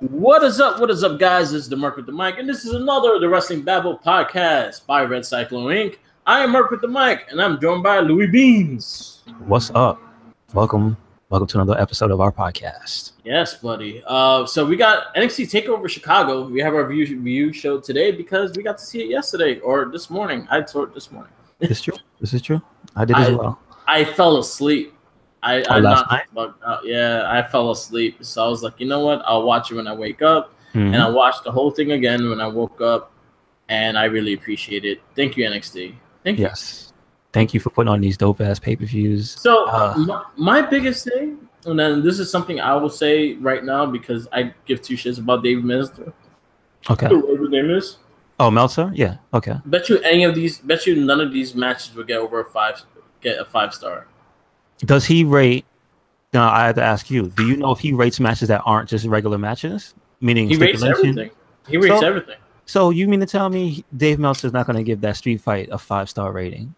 What is up? What is up, guys? This is the Merc with the Mic, and this is another of the Wrestling Babble podcast by Red Cyclone Inc. I am Merc with the Mic, and I'm joined by Louis Beans. What's up? Welcome to another episode of our podcast. Yes, buddy. So we got Nxt Takeover Chicago. We have our review show today because we got to see it yesterday or this morning. I saw it this morning. This is true. I did as well. I fell asleep. Last night? Yeah, I fell asleep. So I was like, you know what? I'll watch it when I wake up. And I watched the whole thing again when I woke up. And I really appreciate it. Thank you, NXT. Thank you. Yes. Thank you for putting on these dope-ass pay-per-views. So my biggest thing, and then this is something I will say right now because I give two shits about Dave Meltzer. Okay. Whatever his name is. Oh, Meltzer? Yeah. Okay. Bet you none of these matches would get a 5-star. Does he rate? Now I have to ask you. Do you know if he rates matches that aren't just regular matches? Meaning he rates everything. He rates everything. So you mean to tell me Dave Meltzer is not going to give that street fight a 5-star rating?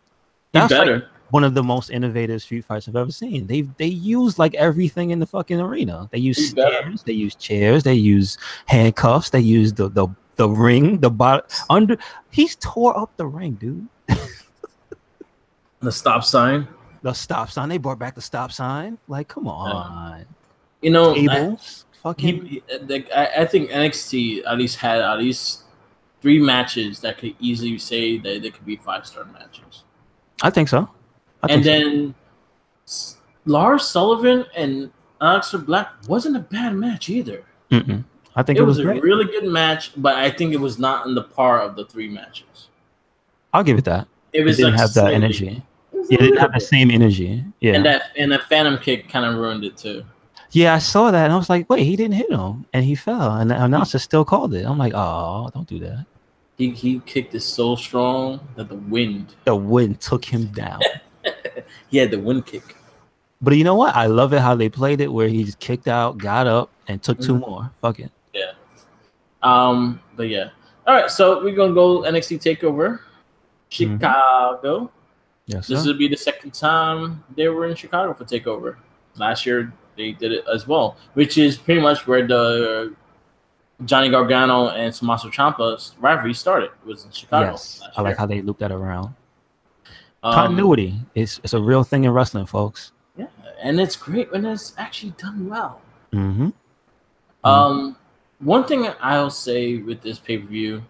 That's better. Like one of the most innovative street fights I've ever seen. They use like everything in the fucking arena. They use stairs. They use chairs. They use handcuffs. They use the ring. The bottom under. He's tore up the ring, dude. The stop sign. The stop sign. They brought back the stop sign. Like, come on. You know, tables. I think NXT at least had 3 matches that could easily say that they could be 5-star matches. I think so. Then Lars Sullivan and Aleister Black wasn't a bad match either. I think it was great. A really good match, but I think it was not in the par of the 3 matches. I'll give it that. It didn't have that energy. It didn't have the same energy. Yeah, and that Phantom kick kind of ruined it too. Yeah, I saw that and I was like, wait, he didn't hit him, and he fell, and the announcer still called it. I'm like, oh, don't do that. He kicked it so strong that the wind took him down. He had the wind kick. But you know what? I love it how they played it, where he just kicked out, got up, and took 2 more. Fuck it. Yeah. But yeah. All right. So we're gonna go NXT Takeover Chicago. Yes. This will be the second time they were in Chicago for Takeover. Last year they did it as well, which is pretty much where the Johnny Gargano and Tommaso Ciampa's rivalry started. It was in Chicago. Yes. I like how they looped that around. Continuity is a real thing in wrestling, folks. Yeah, and it's great when it's actually done well. One thing I'll say with this pay-per-view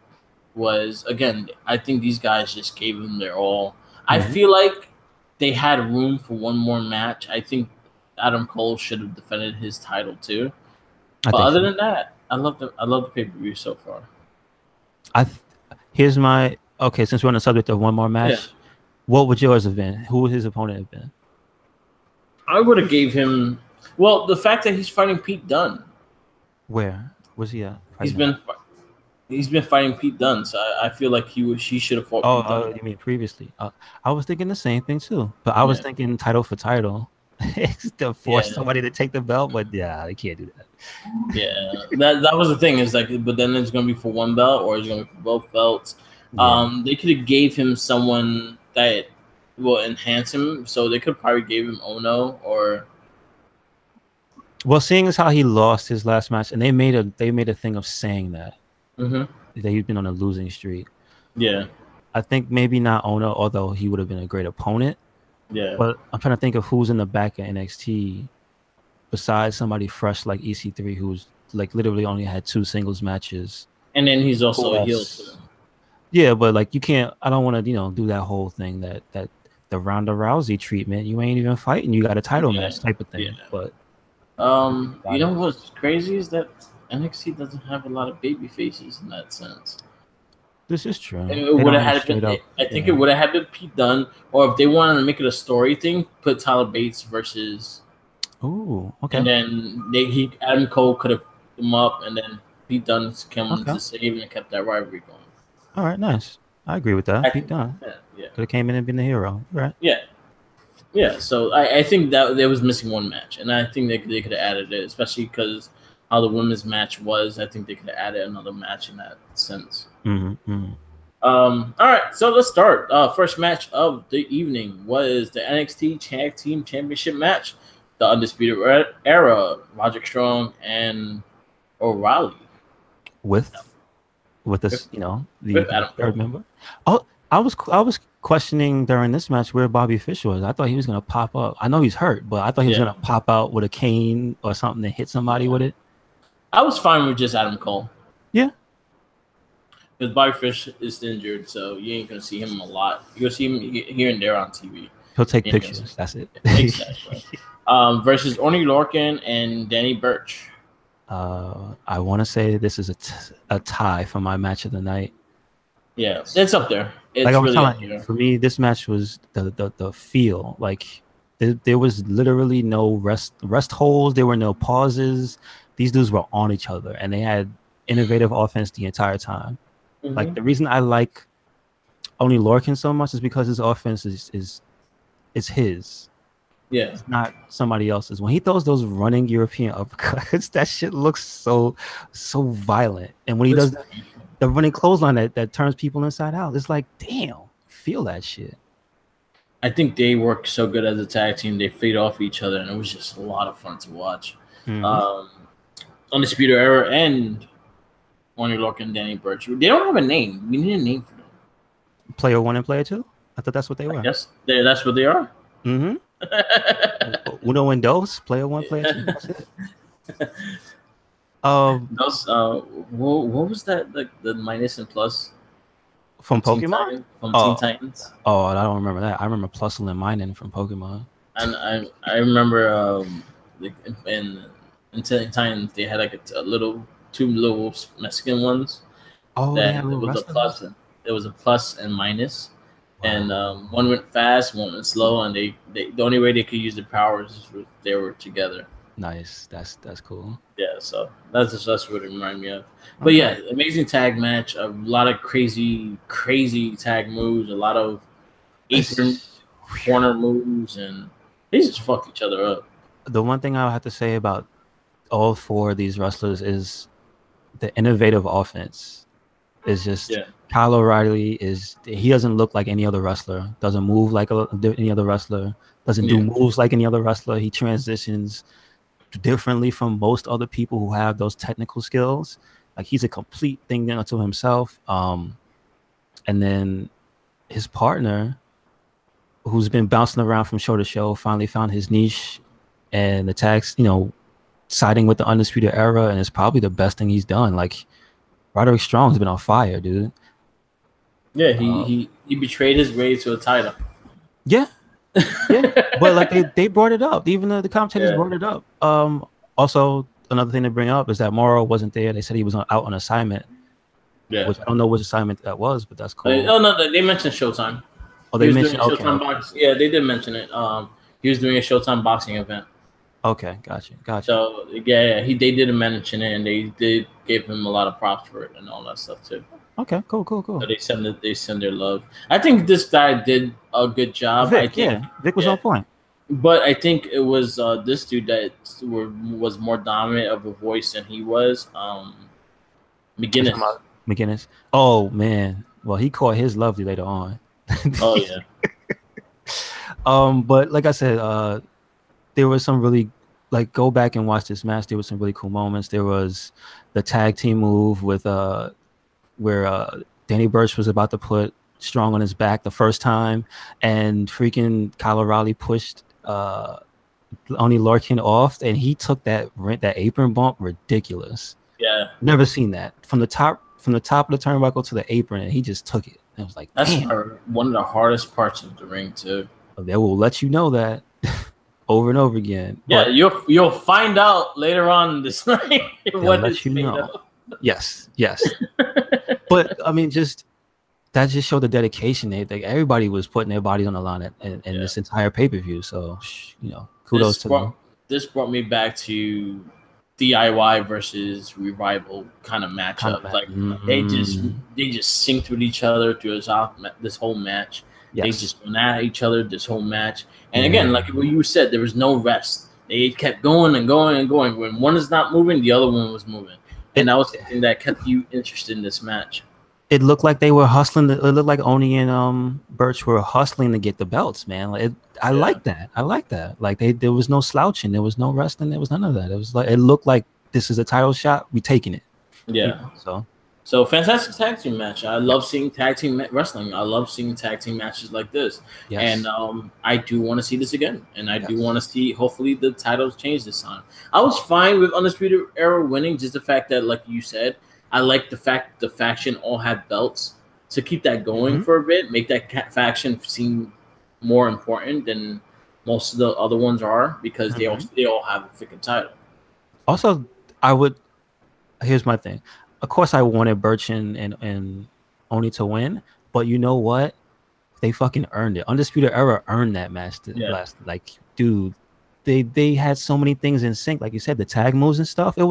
was, again, I think these guys just gave them their all. I feel like they had room for one more match. I think Adam Cole should have defended his title too. But other than that, I love the pay-per-view so far. Since we're on the subject of one more match, what would yours have been? Who would his opponent have been? I would have gave him the fact that he's fighting Pete Dunne. Where was he at? He's been fighting Pete Dunne, so I feel like he should have fought Pete Dunne. You mean previously? I was thinking the same thing too, but I was thinking title for title. To force somebody to take the belt, but they can't do that. Yeah, that was the thing. Is like, but then it's gonna be for one belt, or it's gonna be for both belts. They could have gave him someone that will enhance him, so they could probably gave him Ono or. Well, seeing as how he lost his last match, and they made a thing of saying that that he's been on a losing streak. Yeah, I think maybe not Ono, although he would have been a great opponent. Yeah, but I'm trying to think of who's in the back of NXT besides somebody fresh like EC3, who's like literally only had 2 singles matches. And then he's also a heel too. Yeah, but like you can't. I don't want to do that whole thing that the Ronda Rousey treatment. You ain't even fighting. You got a title match type of thing. Yeah. But you know what's crazy is that NXT doesn't have a lot of baby faces in that sense. This is true. It would have had been. I think it would have had been Pete Dunne, or if they wanted to make it a story thing, put Tyler Bates versus. Oh, okay. And then Adam Cole could have put him up, and then Pete Dunne came to save and kept that rivalry going. All right, nice. I agree with that. Pete Dunne. Yeah. Could have came in and been the hero, right? Yeah. So I think that there was missing one match, and I think they could have added it, especially because how the women's match was. I think they could have added another match in that sense. All right, so let's start. First match of the evening was the NXT Tag Team Championship match. The Undisputed Era, Roderick Strong and O'Reilly with this, with the Adam third Cole. member. Oh, I was questioning during this match where Bobby Fish was. I thought he was gonna pop up. I know he's hurt, but I thought he was gonna pop out with a cane or something and hit somebody with it. I was fine with just Adam Cole. Yeah. Because Bobby Fish is injured, so you ain't gonna see him a lot. You'll see him here and there on TV. He'll take pictures. That's it. Exactly. Versus Oney Lorcan and Danny Burch. I want to say this is a tie for my match of the night. Yeah, it's up there. It's like I was really telling you, for me, this match was the feel. Like there was literally no rest holds. There were no pauses. These dudes were on each other, and they had innovative offense the entire time. Mm-hmm. Like the reason I like Oney Lorcan so much is because his offense is his. Yeah, it's not somebody else's. When he throws those running European uppercuts, that shit looks so violent. And when he does the running clothesline that turns people inside out, it's like, damn, feel that shit. I think they work so good as a tag team. They feed off each other, and it was just a lot of fun to watch. Mm-hmm. Undisputed Era and Oney Lorcan and Danny Burch. They don't have a name. We need a name for them. Player 1 and Player 2? I thought that's what they were. Yes, that's what they are. Mm-hmm. Uno and dos, Player 1, Player 2. That's it. What was that? Like the minus and plus from Pokemon? Teen Titans. Oh, I don't remember that. I remember Plusle and Minun from Pokemon. And I remember in Teen Titans they had like two little Mexican ones. Oh, that it was a plus and minus. Wow. And one went fast, one went slow, and they the only way they could use the powers is they were together. Nice, that's cool. Yeah, so that's what it reminded me of. But yeah, amazing tag match. A lot of crazy tag moves. A lot of apron corner moves, and they just fuck each other up. The one thing I have to say about all four of these wrestlers is the innovative offense. Is just Kyle O'Reilly he doesn't look like any other wrestler. Doesn't move like any other wrestler. Doesn't do moves like any other wrestler. He transitions differently from most other people who have those technical skills. Like he's a complete thing unto himself. And then his partner, who's been bouncing around from show to show, finally found his niche and the tags, siding with the Undisputed Era, and it's probably the best thing he's done. Like Roderick Strong's been on fire, dude. Yeah, he betrayed his way to a title. Yeah. But like they brought it up. Even the commentators brought it up. Also, another thing to bring up is that Morrow wasn't there. They said he was out on assignment. Yeah. Which I don't know which assignment that was, but that's cool. No, they mentioned Showtime. Oh, they mentioned Showtime boxing. Yeah, they did mention it. He was doing a Showtime boxing event. Okay, gotcha. So they did mention it, and they did give him a lot of props for it and all that stuff too. Okay, cool. So they send their love. I think this guy did a good job. Vic was on point. But I think it was this dude that was more dominant of a voice than he was. McGinnis. Oh man. Well, he caught his lovely later on. Oh yeah. But like I said, there was some really go back and watch this match. There was some really cool moments. There was the tag team move with where Danny Burch was about to put Strong on his back the first time, and freaking Kyle O'Reilly pushed Oney Lorcan off, and he took that apron bump. Ridiculous. Yeah, never seen that from the top of the turnbuckle to the apron, and he just took it. I was like, that's one of the hardest parts of the ring too. They will let you know that over and over again. Yeah, you'll find out later on this night what let you know. Yes. But I mean, that just showed the dedication. Everybody was putting their bodies on the line in this entire pay-per-view. So kudos to them. This brought me back to DIY versus Revival kind of matchup. They just synced with each other through this whole match. Yes. They just went at each other this whole match. And again, like what you said, there was no rest. They kept going and going and going. When one is not moving, the other one was moving. And that was the thing that kept you interested in this match. It looked like they were hustling. It looked like Oney and Burch were hustling to get the belts, man. I like that. Like there was no slouching. There was no resting. There was none of that. It was it looked like this is a title shot, we taking it. Yeah. So fantastic tag team match. I love seeing tag team wrestling. I love seeing tag team matches like this. Yes. And I do want to see this again. And I do want to see, hopefully, the titles change this time. I was fine with Undisputed Era winning, just the fact that, like you said, I like the fact the faction all had belts. So keep that going for a bit. Make that faction seem more important than most of the other ones are, because they all have a freaking title. Also, here's my thing. Of course, I wanted Birch and Oni to win, but you know what? They fucking earned it. Undisputed Era earned that match. Like, dude, they had so many things in sync. Like you said, the tag moves and stuff. It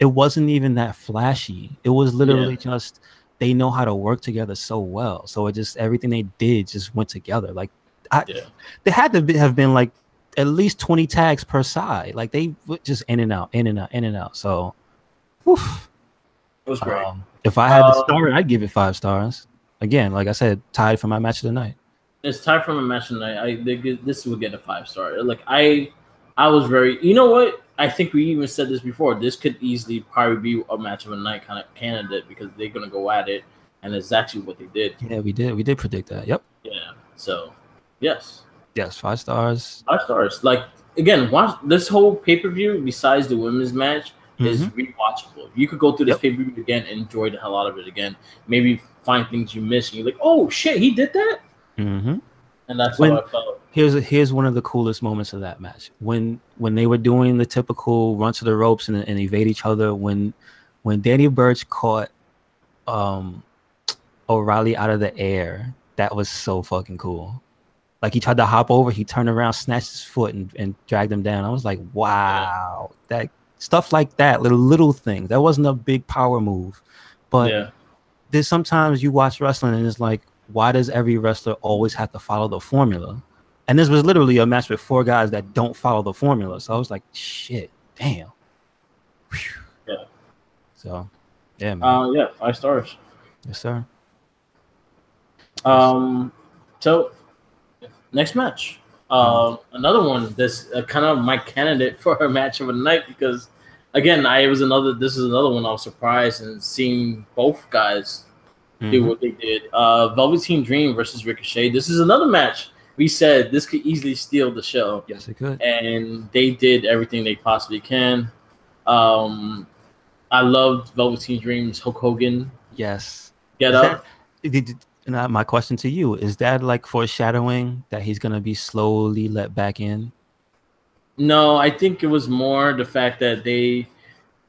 wasn't even that flashy. It was literally just they know how to work together so well. So everything they did just went together. Like, they had to have been like at least 20 tags per side. Like, they were just in and out, in and out, in and out. So, woof. It was great. If I had to star it, I'd give it 5 stars. Again, like I said, tied for my match of the night. It's tied for my match of the night. This would get a 5-star. Like, I was very. You know what? I think we even said this before. This could easily probably be a match of the night kind of candidate, because they're gonna go at it, and it's actually what they did. Yeah, we did. We did predict that. Yep. Yeah. So, yes. Yes, 5 stars. 5 stars. Like, again, watch this whole pay-per-view. Besides the women's match, is rewatchable. You could go through this pay-per-view again and enjoy the hell out of it again. Maybe find things you missed, and you're like, "Oh shit, he did that." And that's how I felt. Here's one of the coolest moments of that match when they were doing the typical run to the ropes and evade each other. When Danny Burch caught O'Reilly out of the air, that was so fucking cool. Like, he tried to hop over, he turned around, snatched his foot, and dragged him down. I was like, wow, that. Stuff like that, little things. That wasn't a big power move, but there's sometimes you watch wrestling and it's like, why does every wrestler always have to follow the formula? And this was literally a match with 4 guys that don't follow the formula. So I was like, shit, damn. Whew. Yeah. So, yeah, man. 5 stars. Yes, sir. So next match. Another one that's kind of my candidate for a match of the night, because again, this is another one I was surprised in seeing both guys do what they did. Velveteen Dream versus Ricochet. This is another match we said this could easily steal the show. Yes, it could. And they did everything they possibly can. I loved Velveteen Dream's Hulk Hogan. Yes. Get up. My question to you, is that like foreshadowing that he's going to be slowly let back in? No, I think it was more the fact that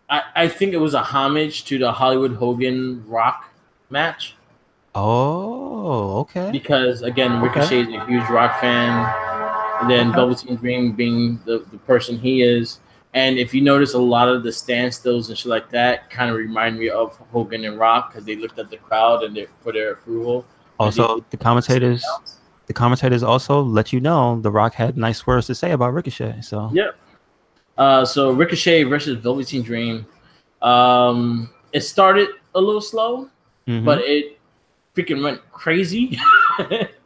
I think it was a homage to the Hollywood Hogan Rock match. Oh, okay. Because, again, Ricochet is a huge Rock fan. And then Velveteen Dream being the person he is. And if you notice, a lot of the standstills and shit like that kind of remind me of Hogan and Rock, because they looked at the crowd and for their approval. Also, the commentators also let you know The Rock had nice words to say about Ricochet. So so Ricochet versus Velveteen Dream. It started a little slow, but it freaking went crazy.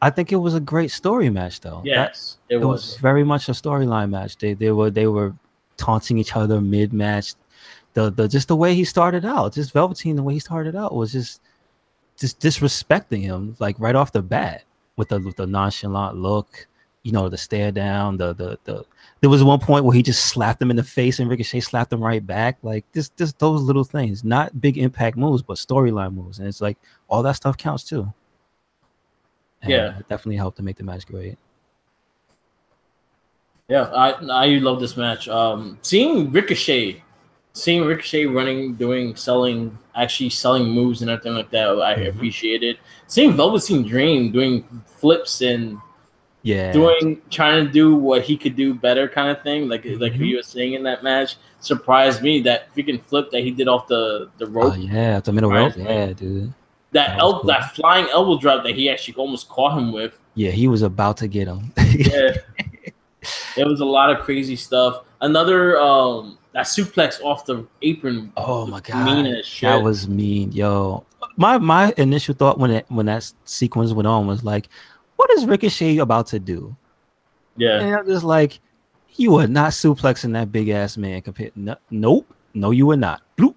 I think it was a great story match, though. Yes, it was very much a storyline match. They were taunting each other mid-match. Just the way he started out, just Velveteen, the way he started out was just disrespecting him, like right off the bat, with the nonchalant look, the stare down. There was one point where he just slapped him in the face and Ricochet slapped him right back. Like just those little things, not big impact moves, but storyline moves, and it's like all that stuff counts too. And it definitely helped to make the match great. Yeah, I love this match. Seeing Ricochet running, selling moves and everything like that, I appreciate it. Seeing Velveteen Dream doing flips and trying to do what he could do better, kind of thing, like you were saying in that match, surprised me. That freaking flip that he did off the rope. The middle rope. Yeah, dude. That flying elbow drop that he actually almost caught him with. Yeah, he was about to get him. Yeah. It was a lot of crazy stuff. Another that suplex off the apron. Oh my god, mean as shit. That was mean, yo. My initial thought when that sequence went on was like, what is Ricochet about to do? Yeah, and I'm just like, you are not suplexing that big ass man. Nope. No, you were not. Bloop.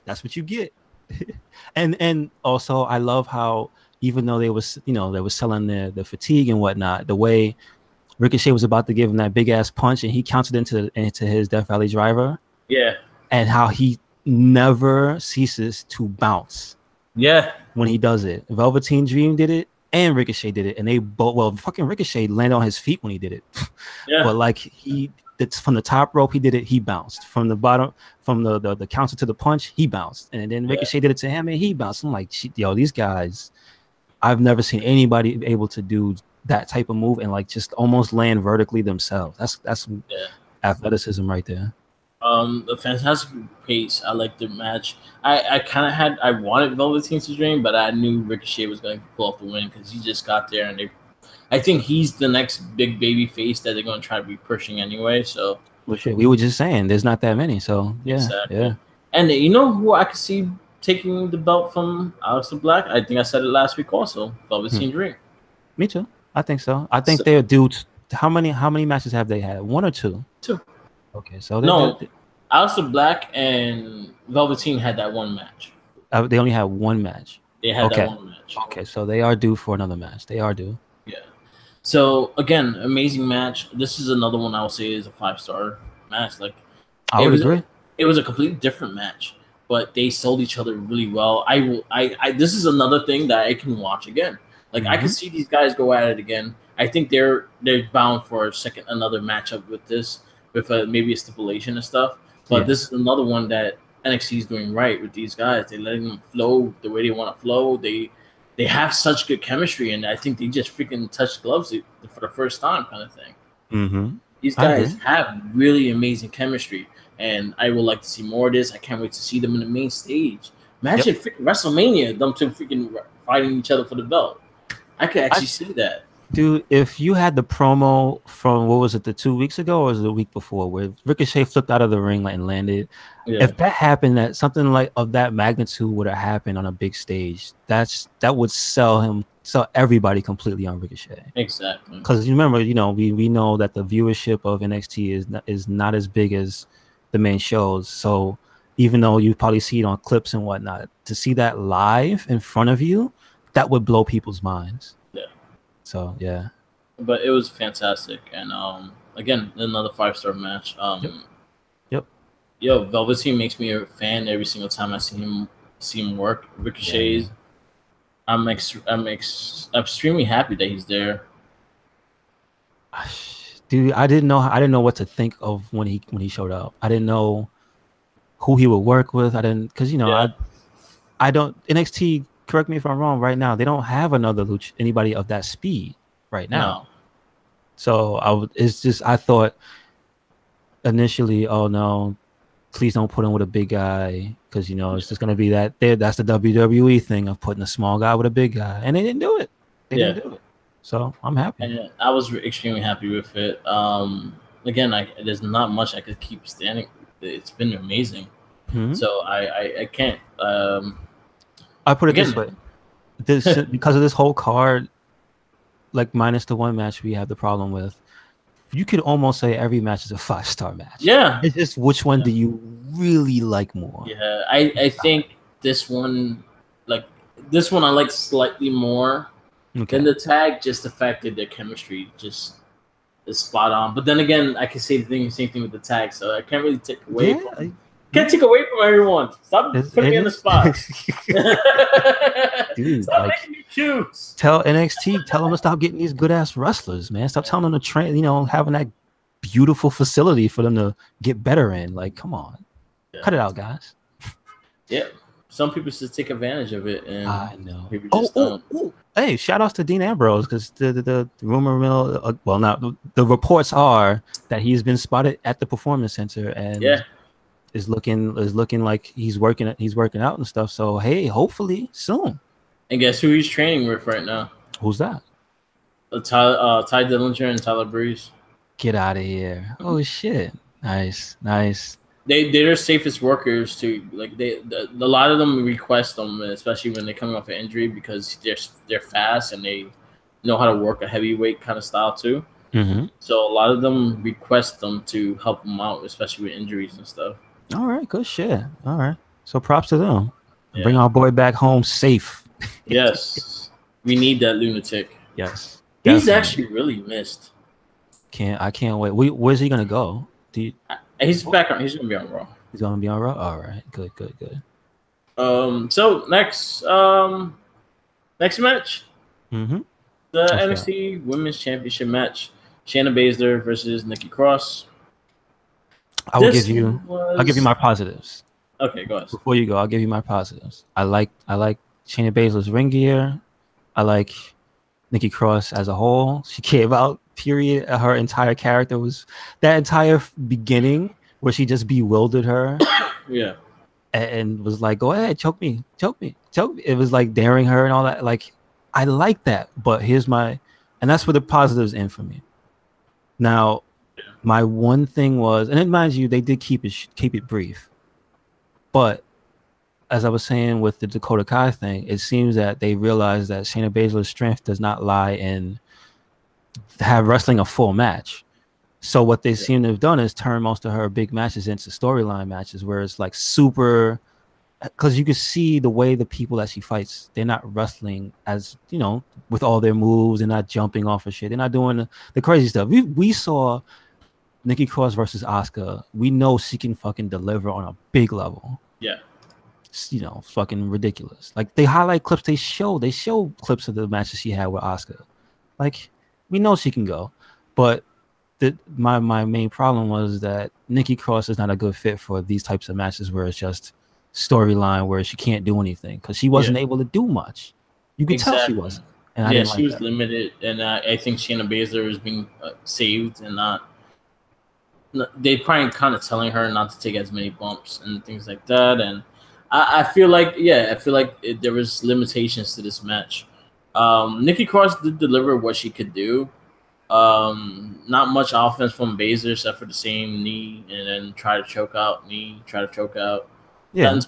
That's what you get. And also I love how even though they was selling the fatigue and whatnot, the way Ricochet was about to give him that big ass punch and he counted into his Death Valley Driver. Yeah. And how he never ceases to bounce. Yeah. When he does it. Velveteen Dream did it and Ricochet did it. And they both, fucking Ricochet landed on his feet when he did it. Yeah. But like from the top rope, he did it, he bounced. From the bottom, from the counter to the punch, he bounced. And then Ricochet did it to him and he bounced. I'm like, yo, these guys, I've never seen anybody able to do that type of move and like just almost land vertically themselves. That's athleticism right there. The fantastic pace. I like the match. I wanted Velveteen Dream, but I knew Ricochet was going to pull off the win because he just got there, and I think he's the next big baby face that they're going to try to be pushing anyway. So, well, shit, we were just saying there's not that many. So yeah, exactly. Yeah. And you know who I could see taking the belt from Aleister Black? I think I said it last week also. Velveteen Dream. Me too. I think so. I think they're due. How many matches have they had? 1 or 2? 2. Okay, so Aleister Black and Velveteen had that one match. They only had one match. They had that one match. Okay, so they are due for another match. They are due. Yeah. So again, amazing match. This is another one I would say is a 5-star match. Like, I would agree. It was a completely different match, but they sold each other really well. This is another thing that I can watch again. Like I can see these guys go at it again. I think they're bound for another matchup with this, with maybe a stipulation and stuff. But this is another one that NXT is doing right with these guys. They're letting them flow the way they want to flow. They have such good chemistry, and I think they just freaking touched gloves for the first time, kind of thing. Mm-hmm. These guys have really amazing chemistry, and I would like to see more of this. I can't wait to see them in the main stage. Imagine freaking WrestleMania, them two freaking fighting each other for the belt. I could actually see that. Dude, if you had the promo from, what was it, the 2 weeks ago or was it the week before, where Ricochet flipped out of the ring and landed, if that happened, that something like of that magnitude would have happened on a big stage, that would sell everybody completely on Ricochet. Exactly. Because you remember, we know that the viewership of NXT is not as big as the main shows. So even though you probably see it on clips and whatnot, to see that live in front of you, that would blow people's minds. Yeah. So yeah. But it was fantastic, and again, another 5-star match. Yep. Yo, Velveteen makes me a fan every single time I see him work. Ricochet's. I'm extremely happy that he's there. Dude, I didn't know what to think of when he showed up. I didn't know who he would work with. I didn't, because I don't NXT. Correct me if I'm wrong. Right now, they don't have another anybody of that speed right now. No. So I thought initially, oh no, please don't put him with a big guy, because it's just gonna be that's the WWE thing of putting a small guy with a big guy, and they didn't do it. They didn't do it. So I'm happy. And I was extremely happy with it. Again, there's not much I could keep standing. It's been amazing. Mm-hmm. So I can't. I put it this way: because of this whole card, like minus the one match we have the problem with, you could almost say every match is a 5-star match. Yeah, it's just which one do you really like more? Yeah, I think this one I like slightly more than the tag. Just the fact that their chemistry just is spot on. But then again, I can say the same thing with the tag, so I can't really take away from. Can't take away from everyone. Stop putting me in the spot. Dude, stop making me choose. Tell NXT, tell them to stop getting these good ass wrestlers, man. Stop telling them to train, having that beautiful facility for them to get better in. Like, come on. Cut it out, guys. Yeah. Some people should take advantage of it, and I know. People just don't. Hey, shout outs to Dean Ambrose, because the rumor mill, the reports are that he's been spotted at the Performance Center, and is looking like he's working out and stuff. So hey, hopefully soon. And guess who he's training with right now? Who's that? Ty Dillinger and Tyler Breeze. Get out of here! Oh shit! Nice. They're safest workers too. Like a lot of them request them, especially when they're coming off an injury, because they're fast and they know how to work a heavyweight kind of style too. Mm-hmm. So a lot of them request them to help them out, especially with injuries and stuff. All right, good shit. All right, so props to them. Yeah. Bring our boy back home safe. Yes, we need that lunatic. Yes, He's definitely. actually really missed. I can't wait. Where's he gonna go? He's back on. He's gonna be on Raw. He's gonna be on Raw. All right, good. So next match, Mm-hmm. the What's NXT Women's Championship match: Shayna Baszler versus Nikki Cross. I'll give you my positives. Okay, go ahead. Before you go, I'll give you my positives. I like Shayna Baszler's ring gear. I like Nikki Cross as a whole. She came out, period. Her entire character was that entire beginning where she just bewildered her. Yeah. And was like, go ahead, choke me. It was like daring her and all that. Like, I like that. But and that's where the positives in for me. Now, my one thing was, and then mind you, they did keep it brief. But as I was saying with the Dakota Kai thing, it seems that they realized that Shayna Baszler's strength does not lie in have wrestling a full match. So what they seem to have done is turn most of her big matches into storyline matches, where it's like super, because you can see the way the people that she fights, they're not wrestling as, with all their moves. They're not jumping off of shit. They're not doing the crazy stuff. We saw Nikki Cross versus Asuka. We know she can fucking deliver on a big level. Yeah. Fucking ridiculous. Like, they highlight clips. They show clips of the matches she had with Asuka. Like, we know she can go, but my main problem was that Nikki Cross is not a good fit for these types of matches where it's just storyline where she can't do anything, because she wasn't able to do much. You could tell she wasn't. And she was limited, and I think Shayna Baszler is being saved and not. They probably kind of telling her not to take as many bumps and things like that, and I feel like there was limitations to this match. Nikki Cross did deliver what she could do. Not much offense from Baszler except for the same knee, and then try to choke out. Yeah, and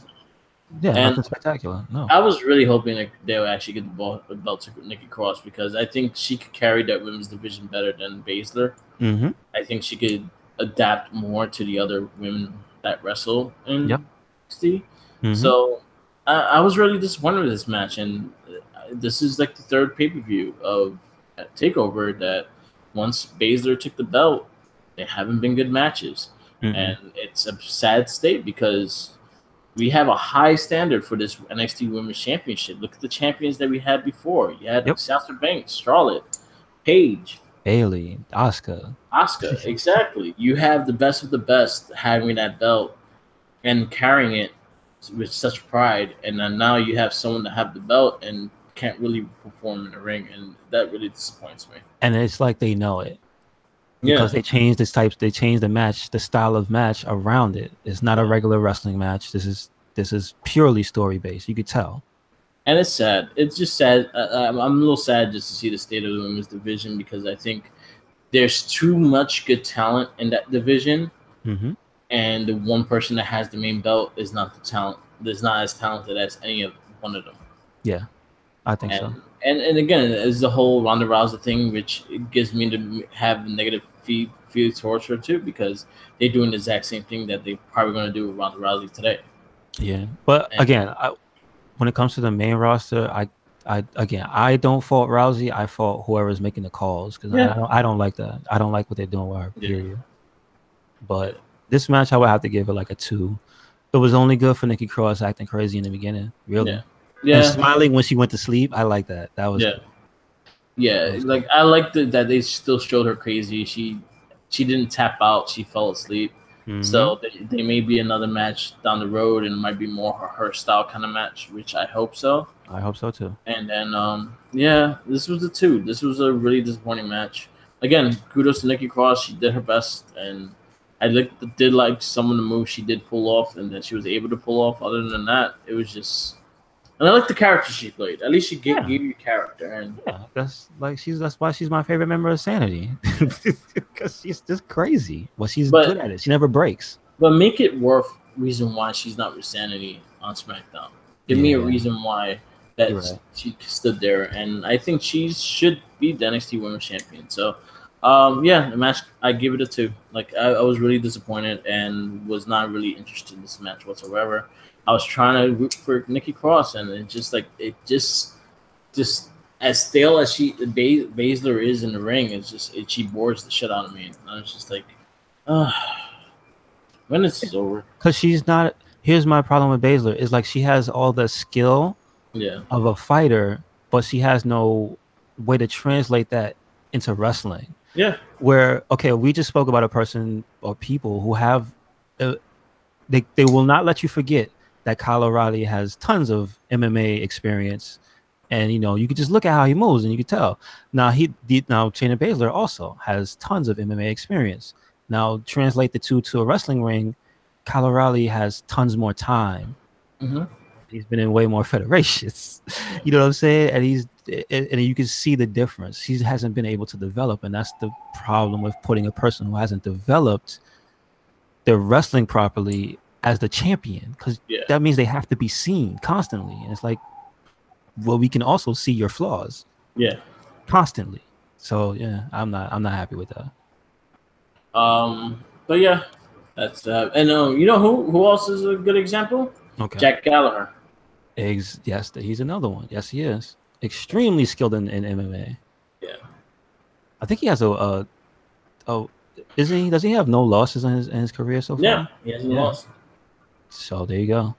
nothing spectacular. No, I was really hoping that they would actually get the belt to Nikki Cross, because I think she could carry that women's division better than Baszler. Mm-hmm. I think she could adapt more to the other women that wrestle in NXT. Mm-hmm. So I was really disappointed with this match, and this is like the third pay-per-view of Takeover that once Baszler took the belt, they haven't been good matches. Mm-hmm. And it's a sad state, because we have a high standard for this NXT Women's Championship. Look at the champions that we had before. You had Sasha Banks, Charlotte, Paige, Bayley, Asuka, exactly. You have the best of the best having that belt and carrying it with such pride, and then now you have someone to have the belt and can't really perform in the ring, and that really disappoints me. And it's like they know it, because they changed they changed the style of match around it. It's not a regular wrestling match. This is purely story based. You could tell. And it's sad. It's just sad. I'm a little sad just to see the state of the women's division, because I think there's too much good talent in that division. Mm-hmm. And the one person that has the main belt is not the talent. Is not as talented as any of one of them. Yeah, I think so. And again, it's the whole Ronda Rousey thing, which gives me to have negative feelings towards her too, because they're doing the exact same thing that they're probably going to do with Ronda Rousey today. Yeah, but again, when it comes to the main roster, I don't fault Rousey. I fault whoever's making the calls, because I don't like that. I don't like what they're doing with her. Period. But this match, I would have to give it like a 2. It was only good for Nikki Cross acting crazy in the beginning. Really. Yeah. And smiling when she went to sleep. I like that. That was like I liked that they still showed her crazy. She didn't tap out. She fell asleep. Mm-hmm. So they may be another match down the road, and it might be more her style kind of match, which I hope so. I hope so too. And then this was the 2. This was a really disappointing match. Again, kudos to Nikki Cross. She did her best, and I did like some of the moves she did pull off, and that she was able to pull off. Other than that, it was just. And I like the character she played. At least she gave you character, and that's why she's my favorite member of Sanity, because she's just crazy. Well, she's good at it. She never breaks. But make it worth reason why she's not with Sanity on SmackDown. Give me a reason why she stood there, and I think she should be the NXT Women's Champion. So Yeah, the match I give it a 2. Like I was really disappointed and was not really interested in this match whatsoever. I was trying to root for Nikki Cross, and it just like just as stale as Baszler is in the ring, she bores the shit out of me. And I was just like, when this is over. Because she's not. Here's my problem with Baszler is like she has all the skill of a fighter, but she has no way to translate that into wrestling. Yeah. Where we just spoke about a person or people who have they will not let you forget that Kyle O'Reilly has tons of MMA experience, and you could just look at how he moves and you could tell. Now Shayna Baszler also has tons of MMA experience. Now translate the two to a wrestling ring. Kyle O'Reilly has tons more time. Mm-hmm. He's been in way more federations. You know what I'm saying? And you can see the difference. He hasn't been able to develop, and that's the problem with putting a person who hasn't developed their wrestling properly as the champion, because that means they have to be seen constantly. And it's like, well, we can also see your flaws. Yeah. Constantly. So yeah, I'm not happy with that. But yeah, that's and you know who else is a good example? Okay. Jack Gallagher. Yes, he's another one. Yes, he is extremely skilled in MMA. Yeah, I think he has isn't he? Does he have no losses in his career so far? Yeah, he hasn't lost. So there you go.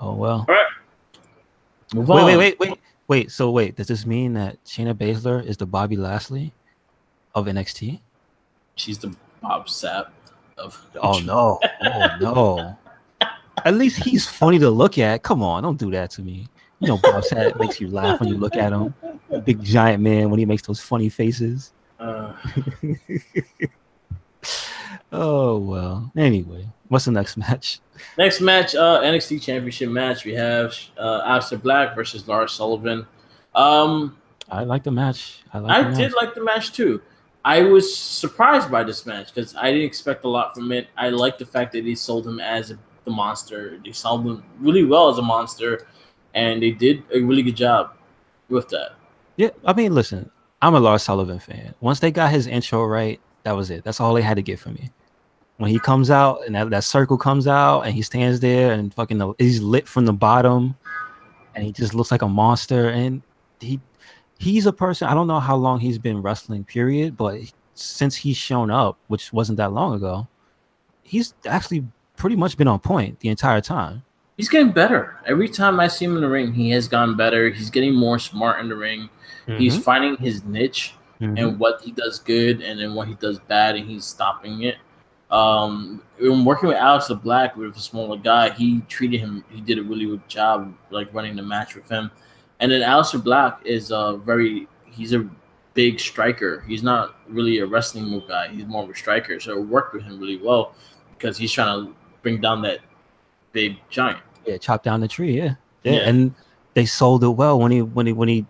Oh well. All right. Move on. Wait. So does this mean that Shayna Baszler is the Bobby Lashley of NXT? She's the Bob Sapp of. Oh no! Oh no! At least he's funny to look at. Come on, don't do that to me. You know, Bob Sapp makes you laugh when you look at him. A big giant man when he makes those funny faces. Oh well. Anyway, what's the next match? Next match, NXT Championship match. We have Aleister Black versus Lars Sullivan. I like the match. I did like the match too. I was surprised by this match because I didn't expect a lot from it. I like the fact that they sold him as the monster. They sold him really well as a monster, and they did a really good job with that. Yeah, I mean, listen, I'm a Lars Sullivan fan. Once they got his intro right, that was it. That's all they had to get from me. When he comes out and that circle comes out and he stands there and he's lit from the bottom and he just looks like a monster. And he's a person, I don't know how long he's been wrestling, period, but since he's shown up, which wasn't that long ago, he's actually pretty much been on point the entire time. He's getting better. Every time I see him in the ring, he has gotten better. He's getting more smart in the ring. Mm-hmm. He's finding his niche and what he does good and then what he does bad, and he's stopping it. When working with Aleister Black, with a smaller guy, he did a really good job, like running the match with him. And then Aleister Black is he's a big striker. He's not really a wrestling move guy. He's more of a striker. So it worked with him really well because he's trying to bring down that big giant. Yeah, chop down the tree. Yeah. And they sold it well when he.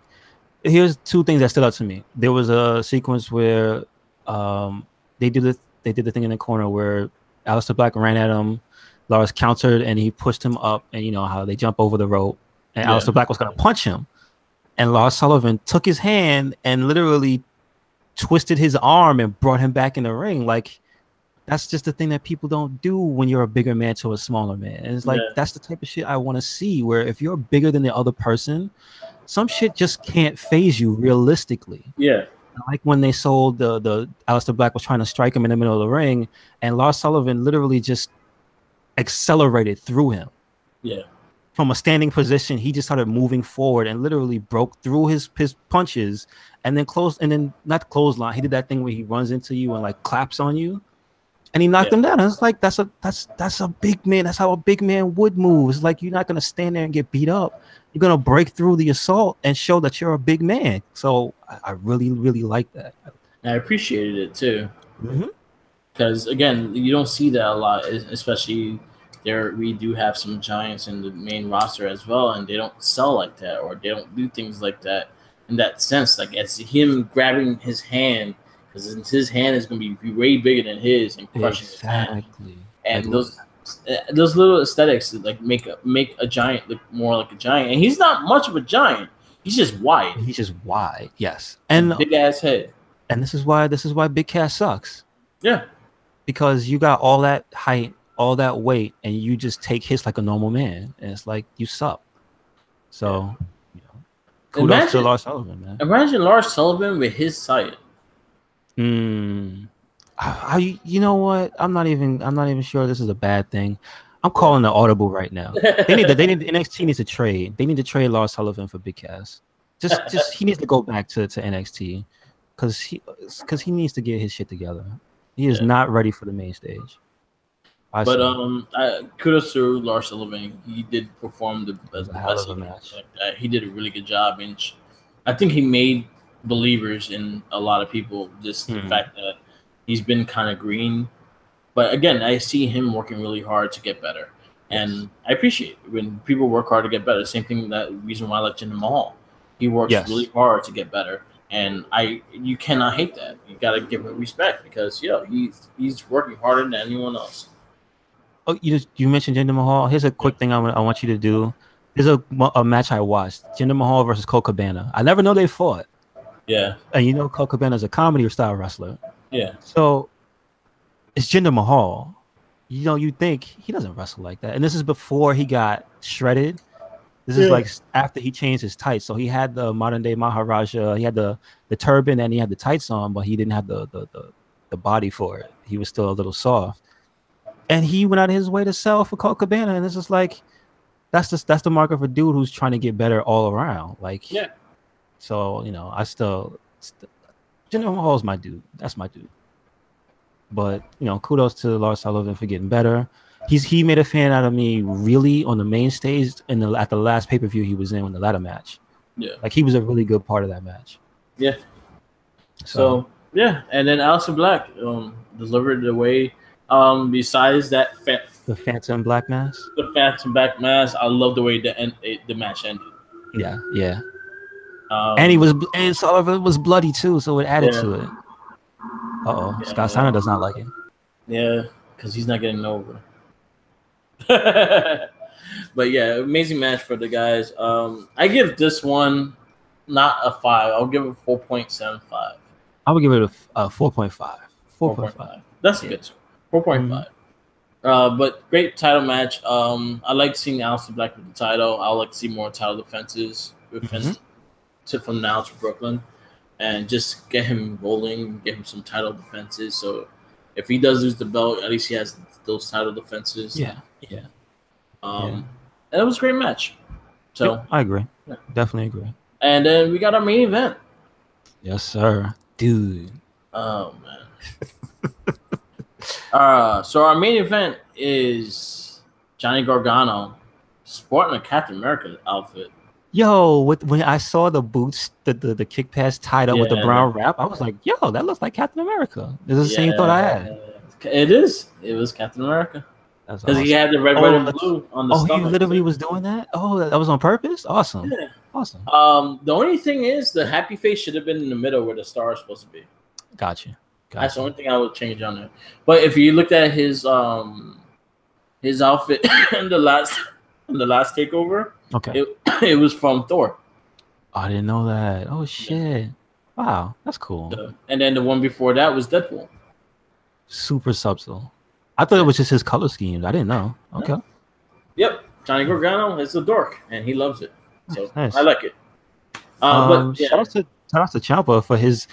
Here's two things that stood out to me. There was a sequence where they did the thing in the corner where Aleister Black ran at him, Lars countered, and he pushed him up, and you know how they jump over the rope, and Aleister Black was going to punch him, and Lars Sullivan took his hand and literally twisted his arm and brought him back in the ring. Like, that's just the thing that people don't do when you're a bigger man to a smaller man. And it's like, that's the type of shit I want to see, where if you're bigger than the other person, some shit just can't phase you realistically. Yeah. Like when they sold the Aleister Black was trying to strike him in the middle of the ring, and Lars Sullivan literally just accelerated through him. Yeah. From a standing position, he just started moving forward and literally broke through his punches, and then not clothesline. He did that thing where he runs into you and like claps on you, and he knocked him down. And it's like that's a big man. That's how a big man would move. It's like you're not gonna stand there and get beat up. You're gonna break through the assault and show that you're a big man. So I really, really like that. I appreciated it too, because again, you don't see that a lot, especially there. We do have some giants in the main roster as well, and they don't sell like that, or they don't do things like that in that sense. Like it's him grabbing his hand, because his hand is gonna be way bigger than his and crushing his hand. And like those little aesthetics like make a giant look more like a giant, and he's not much of a giant. He's just wide. Yes, and big ass head. And this is why Big Cass sucks. Yeah. Because you got all that height, all that weight, and you just take hits like a normal man. And it's like you suck. So, you know, kudos to Lars Sullivan, man. Imagine Lars Sullivan with his sight. You know what? I'm not even sure this is a bad thing. I'm calling the audible right now. NXT needs to trade. They need to trade Lars Sullivan for Big Cass. Just he needs to go back to NXT because he needs to get his shit together. He is not ready for the main stage. Kudos to Lars Sullivan. He did perform the best match. He did a really good job, and I think he made believers in a lot of people. Just the fact that he's been kind of green, but again, I see him working really hard to get better, and I appreciate it when people work hard to get better. Same thing, that reason why I like Jinder Mahal. He works really hard to get better, and you cannot hate that. You got to give him respect because he's working harder than anyone else. Oh, you mentioned Jinder Mahal. Here's a quick thing I want you to do. There's a match I watched: Jinder Mahal versus Colt Cabana. I never know they fought. Yeah, and Colt Cabana is a comedy style wrestler. Yeah. So it's Jinder Mahal. You think he doesn't wrestle like that, and this is before he got shredded. This is like after he changed his tights. So he had the modern day Maharaja. He had the turban and he had the tights on, but he didn't have the body for it. He was still a little soft. And he went out of his way to sell for Colt Cabana, and it's just like that's the mark of a dude who's trying to get better all around. Like, so I still Jinder Mahal's my dude. That's my dude. But kudos to Lars Sullivan for getting better. He made a fan out of me really on the main stage at the last pay-per-view he was in the ladder match. Yeah, like he was a really good part of that match. Yeah. So and then Aleister Black delivered the way. Besides that, the Phantom Black Mass. The Phantom Black Mass. I love the way the match ended. Yeah. And Sullivan was bloody too, so it added to it. Scott Steiner does not like it. Yeah, because he's not getting over. But yeah, amazing match for the guys. I give this one not a 5. I'll give it 4.75. I would give it a 4.5. 4.5. That's a good score. 4.5. But great title match. I like seeing Aleister Black with the title. I like to see more title defenses from now to Brooklyn, and just get him rolling, get him some title defenses. So if he does lose the belt, at least he has those title defenses. Yeah. And it was a great match. So I agree. Yeah. Definitely agree. And then we got our main event. Yes, sir, dude. Oh man. So our main event is Johnny Gargano sporting a Captain America outfit. Yo, when I saw the boots, the kick pass tied up with the brown wrap, I was like, yo, that looks like Captain America. This is the same thought I had. It is. It was Captain America. Because awesome. He had the red, white, and blue on the stomach. He literally was doing that? Oh, that was on purpose? Awesome. Yeah. Awesome. The only thing is the happy face should have been in the middle where the star is supposed to be. Gotcha. That's the only thing I would change on there. But if you looked at his outfit in the last takeover, it was from Thor. I didn't know that. Oh shit! Wow, that's cool. And then the one before that was Deadpool. Super subtle. I thought it was just his color schemes. I didn't know. Okay. Yep, Johnny Gargano is a dork, and he loves it. So nice. I like it. Shout out to Ciampa for his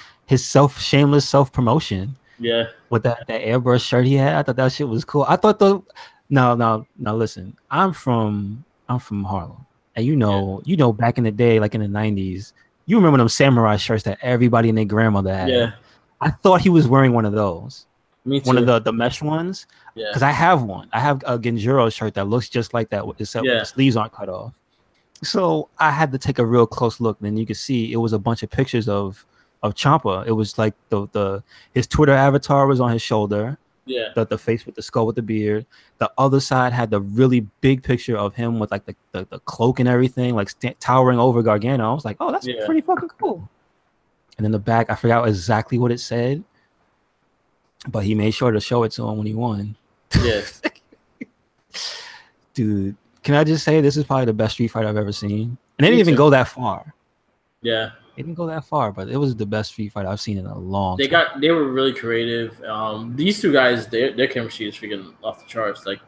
shameless self promotion. Yeah. With that airbrush shirt he had, I thought that shit was cool. I thought now listen, I'm from Harlem, and you know back in the day, like in the 90s, you remember them samurai shirts that everybody and their grandmother had. Yeah. I thought he was wearing one of those. Me too. One of the mesh ones. Yeah. Because I have one. I have a Genjuro shirt that looks just like that, except the sleeves aren't cut off. So I had to take a real close look, and then you could see it was a bunch of pictures of Ciampa. It was like his Twitter avatar was on his shoulder. Yeah. The face with the skull with the beard. The other side had the really big picture of him with like the cloak and everything, like towering over Gargano. I was like, oh, that's pretty fucking cool. And then the back, I forgot exactly what it said, but he made sure to show it to him when he won. Yes. Dude, can I just say this is probably the best Street Fighter I've ever seen? And they didn't even go that far. Yeah. It didn't go that far, but it was the best street fight I've seen in a long time. They were really creative. These two guys, their chemistry is freaking off the charts. Like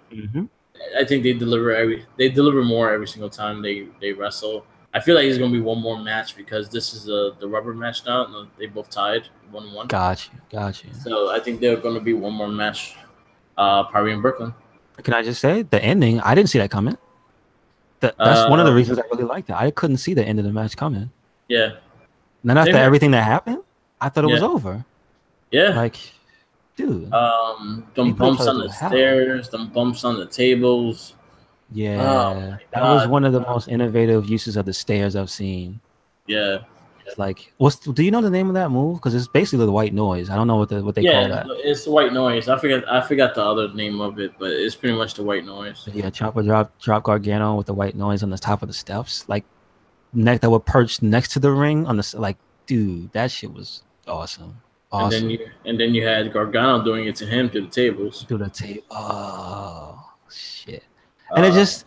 I think they deliver more every single time they wrestle. I feel like it's gonna be one more match because this is the rubber match now. And they both tied 1-1. Got you. So I think they're gonna be one more match, probably in Brooklyn. Can I just say the ending? I didn't see that coming. That's one of the reasons I really liked it. I couldn't see the end of the match coming. Yeah. And then after everything that happened, I thought it was over. Yeah. Like, dude. Them bumps on the stairs, them bumps on the tables. Yeah. That was one of the most innovative uses of the stairs I've seen. Yeah. It's like, do you know the name of that move? Because it's basically the white noise. I don't know what they call that. It's the white noise. I forgot the other name of it, but it's pretty much the white noise. Yeah, Chopper drop Gargano with the white noise on the top of the steps, like that were perched next to the ring on the like, dude, that shit was awesome. Awesome. And then you had Gargano doing it to him through the tables. Through the table. Oh shit! And it just,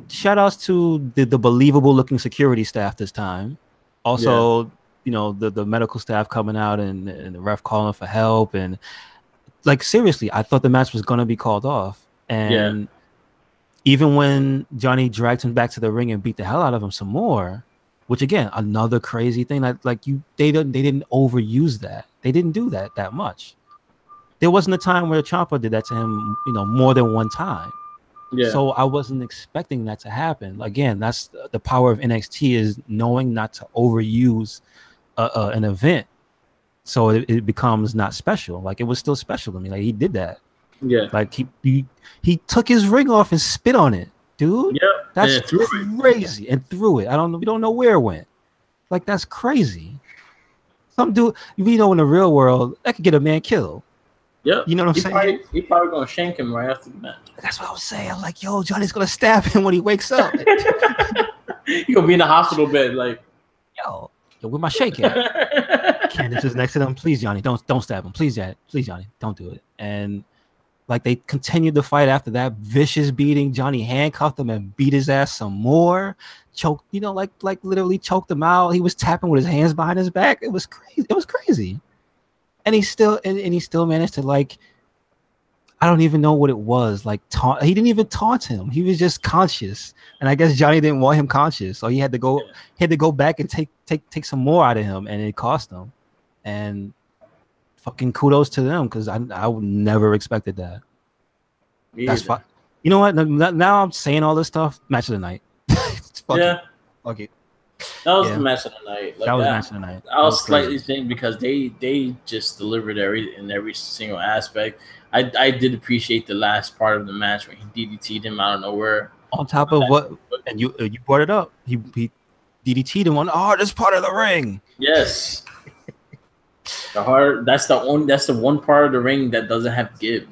shout outs to the believable looking security staff this time. Also, the medical staff coming out and the ref calling for help. And like, seriously, I thought the match was going to be called off. And even when Johnny dragged him back to the ring and beat the hell out of him some more, which again, another crazy thing that they didn't overuse that. They didn't do that much. There wasn't a time where Ciampa did that to him, more than one time. Yeah. So I wasn't expecting that to happen. Again, that's the power of NXT, is knowing not to overuse an event, so it becomes not special. Like, it was still special to me. Like, he did that. Yeah. Like he took his ring off and spit on it, dude. Yeah. That's crazy. And threw it. We don't know where it went. Like, that's crazy. Some dude, in the real world, that could get a man killed. Yeah, you know what I'm saying? He probably gonna shank him right after the match. That's what I was saying. I'm like, yo, Johnny's gonna stab him when he wakes up. He gonna be in the hospital bed, like, yo, where my shake at? Candace is next to them. Please, Johnny, don't stab him. Please, Johnny, don't do it. And like, they continued the fight after that vicious beating. Johnny handcuffed him and beat his ass some more. Choked, like literally choked him out. He was tapping with his hands behind his back. It was crazy. And he still managed to, like, I don't even know what it was. Like, he didn't even taunt him. He was just conscious. And I guess Johnny didn't want him conscious. So he had to go back and take some more out of him, and it cost him. And fucking kudos to them, because I would never expected that. That's fine. You know what? Now I'm saying all this stuff. Match of the night. Fuck it. That was the match of the night. Like, that was the match of the night. I was slightly saying because they just delivered every single aspect. I did appreciate the last part of the match when he DDT'd him out of nowhere. On top of what, and you brought it up. He DDT'd him on the hardest part of the ring. Yes. That's the one part of the ring that doesn't have give.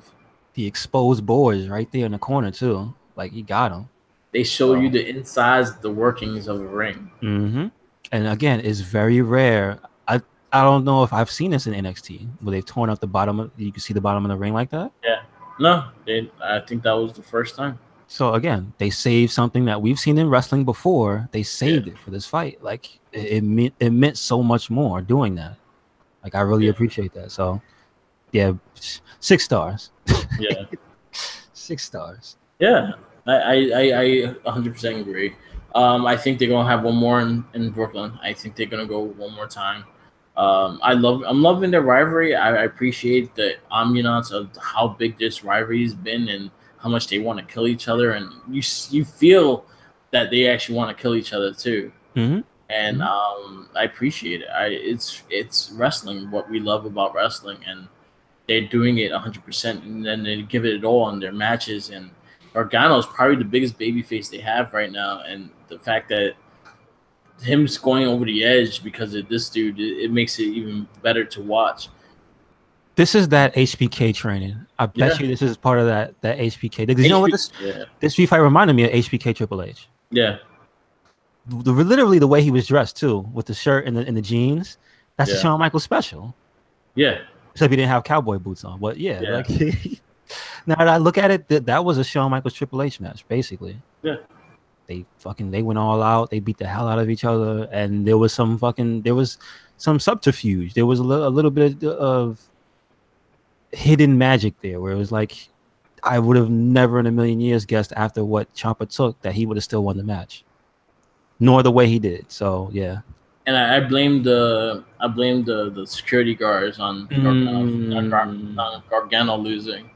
The exposed boards right there in the corner too. Like, he got him. They show you the insides, the workings of a ring. Mm-hmm. And again, it's very rare. I don't know if I've seen this in NXT where they've torn out the bottom. You can see the bottom of the ring like that. Yeah. No, I think that was the first time. So again, they saved something that we've seen in wrestling before. They saved it for this fight. Like, it meant so much more doing that. Like, I really appreciate that. So, yeah, 6 stars. Yeah. 6 stars. Yeah. I 100% agree. I think they're gonna have one more in Brooklyn. I think they're gonna go one more time. I'm loving their rivalry. I appreciate the ambiance of how big this rivalry has been and how much they want to kill each other, and you feel that they actually want to kill each other too. Mm-hmm. And I appreciate it. It's wrestling, what we love about wrestling, and they're doing it 100%, and then they give it all in their matches. And Gargano is probably the biggest babyface they have right now, and the fact that him going over the edge because of this dude, it makes it even better to watch. This is that HBK training. I bet you this is part of that HBK. Because you know what this street fight reminded me of HBK Triple H. Yeah. Literally the way he was dressed too, with the shirt and the jeans. That's a Shawn Michaels special. Yeah. Except he didn't have cowboy boots on. But like now that I look at it, that was a Shawn Michaels Triple H match, basically. Yeah. They went all out. They beat the hell out of each other, and there was some subterfuge. There was a little bit of hidden magic there, where it was like I would have never in a million years guessed after what Ciampa took that he would have still won the match, nor the way he did. So yeah. And I blame the security guards on Gargano losing.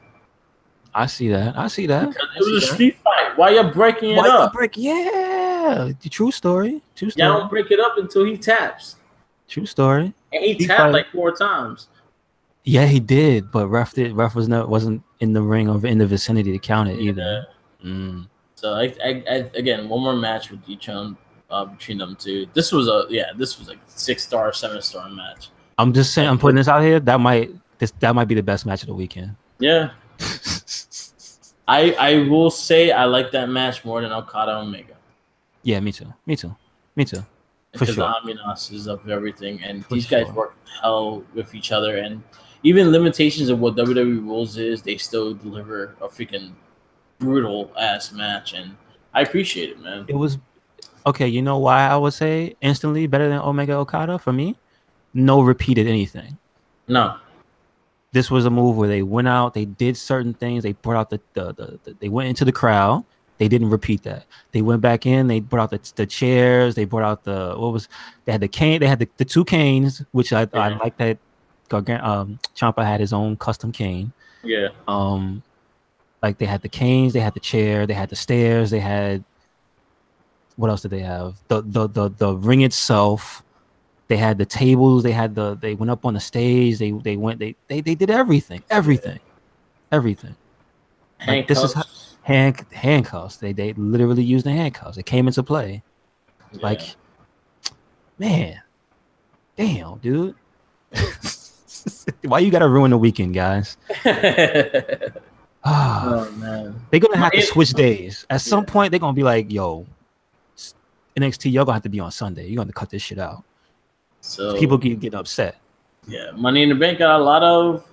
I see that. Because it was a street fight. Why you breaking it up? Yeah, the true story. Y'all don't break it up until he taps. True story. And he tapped like 4 times. Yeah, he did, but ref wasn't in the ring or in the vicinity to count it either. So I again, one more match with each one between them two. This was like 6-star, 7-star match. I'm just saying, I'm putting this out here. That might be the best match of the weekend. Yeah. I will say I like that match more than Okada Omega. Yeah, me too. For because sure. the ambiance is of everything, and these guys work hell with each other, and even limitations of what WWE rules is, they still deliver a freaking brutal ass match, and I appreciate it, man. It was okay. You know why I would say instantly better than Omega Okada for me? No repeated anything. No. This was a move where they went out, they did certain things, they brought out they went into the crowd, they didn't repeat that. They went back in, they brought out the chairs, they brought out they had the cane, they had the 2 canes, which I like that Ciampa had his own custom cane. Yeah. Like they had the canes, they had the chair, they had the stairs, they had what else did they have? The ring itself. They had the tables. They went up on the stage. They did everything. Like, this is handcuffs. They literally used the handcuffs. It came into play. Yeah. Like, man, damn, dude. Why you gotta ruin the weekend, guys? Oh man, they're gonna have to switch days. At some point, they're gonna be like, "Yo, NXT, y'all gonna have to be on Sunday. You're gonna cut this shit out." So people get upset. Yeah, Money in the Bank got a lot of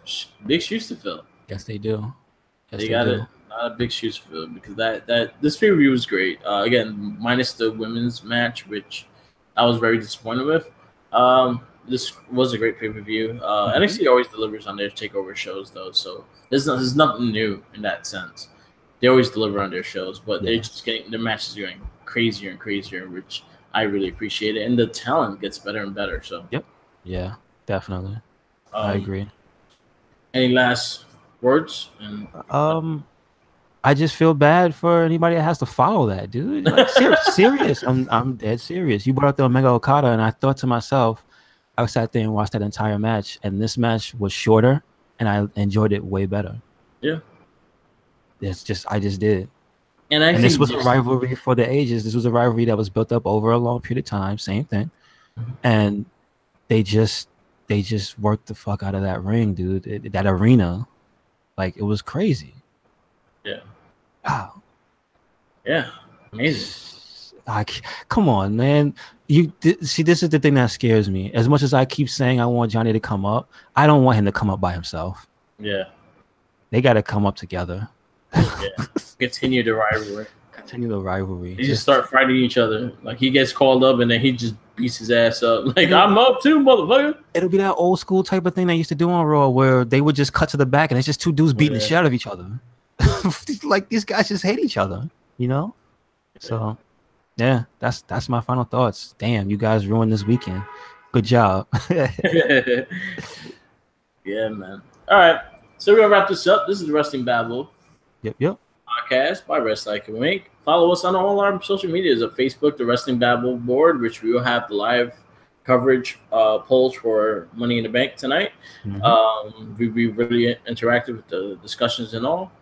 big shoes to fill. Yes, they do. They got a lot of big shoes to fill because this pay-per-view was great. Again, minus the women's match, which I was very disappointed with. This was a great pay-per-view. NXT always delivers on their takeover shows, though, so there's nothing new in that sense. They always deliver on their shows, but they're just getting their matches going crazier and crazier, which I really appreciate it, and the talent gets better and better. So yeah, definitely, I agree. Any last words? I just feel bad for anybody that has to follow that, dude. Like, serious. I'm dead serious. You brought up the Omega Okada, and I thought to myself, I sat there and watched that entire match, and this match was shorter, and I enjoyed it way better. Yeah, I just did. And this was a rivalry for the ages. This was a rivalry that was built up over a long period of time. Same thing. And they just worked the fuck out of that ring, dude. That arena. Like, it was crazy. Yeah. Wow. Yeah. Amazing. Like, come on, man. See, this is the thing that scares me. As much as I keep saying I want Johnny to come up, I don't want him to come up by himself. Yeah. They got to come up together. Yeah. Continue the rivalry. They just start fighting each other. Like, he gets called up and then he just beats his ass up. Like, I'm up too, motherfucker. It'll be that old school type of thing they used to do on Raw where they would just cut to the back and it's just 2 dudes beating the shit out of each other. Like, these guys just hate each other, you know? So, yeah, that's my final thoughts. Damn, you guys ruined this weekend. Good job. Yeah, man. All right. So we're going to wrap this up. This is the Wrestling Babble. Yep. Podcast by Wrestling Inc. Follow us on all our social medias of Facebook, the Wrestling Babble board, which we will have the live coverage polls for Money in the Bank tonight. We'll be really interactive with the discussions and all.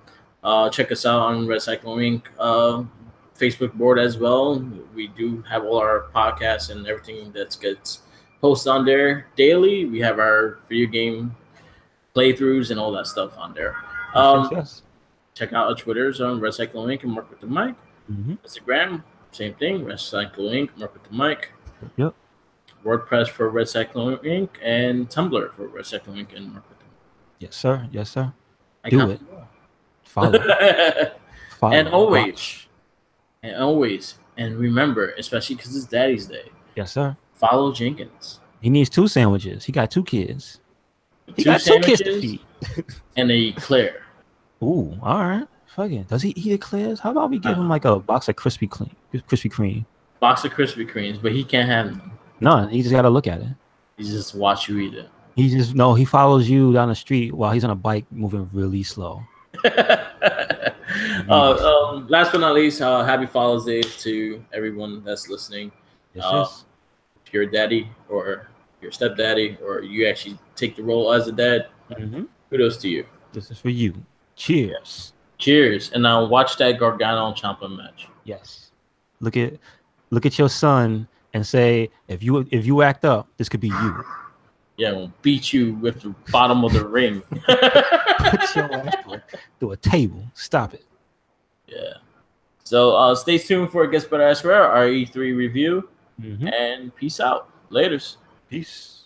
Check us out on Red Cycle Inc. Facebook board as well. We do have all our podcasts and everything that gets posted on there daily. We have our video game playthroughs and all that stuff on there. Yes. Check out our Twitters on Red Cycle Inc. and Mark with the Mic. Instagram, same thing. Red Cycle Inc. Mark with the Mic. Yep. WordPress for Red Cycle Inc. and Tumblr for Red Cycle Inc. and Mark with the Mic. Yes, sir. Do it. Follow. And always, And remember, especially because it's Daddy's Day. Yes, sir. Follow Jenkins. He needs 2 sandwiches. He got 2 kids. He 2 got 2 kids to sandwiches feed. and a eclair. Ooh, all right. Fuck it. Does he eat eclairs? How about we give him like a box of Krispy Kreme? Box of Krispy Kremes, but he can't have them. No, he just got to look at it. He just watch you eat it. He follows you down the street while he's on a bike moving really slow. Last but not least, happy Father's Day to everyone that's listening. Yes. If you're a daddy or your stepdaddy, or you actually take the role as a dad, kudos to you. This is for you. Cheers. Yes. Cheers. And now watch that Gargano and Ciampa match. Yes. Look at your son and say, if you act up, this could be you. Yeah, we'll beat you with the bottom of the ring. Put your ass through a table. Stop it. Yeah. So stay tuned for It Gets Better As Rare, our E3 review. And peace out. Laters. Peace.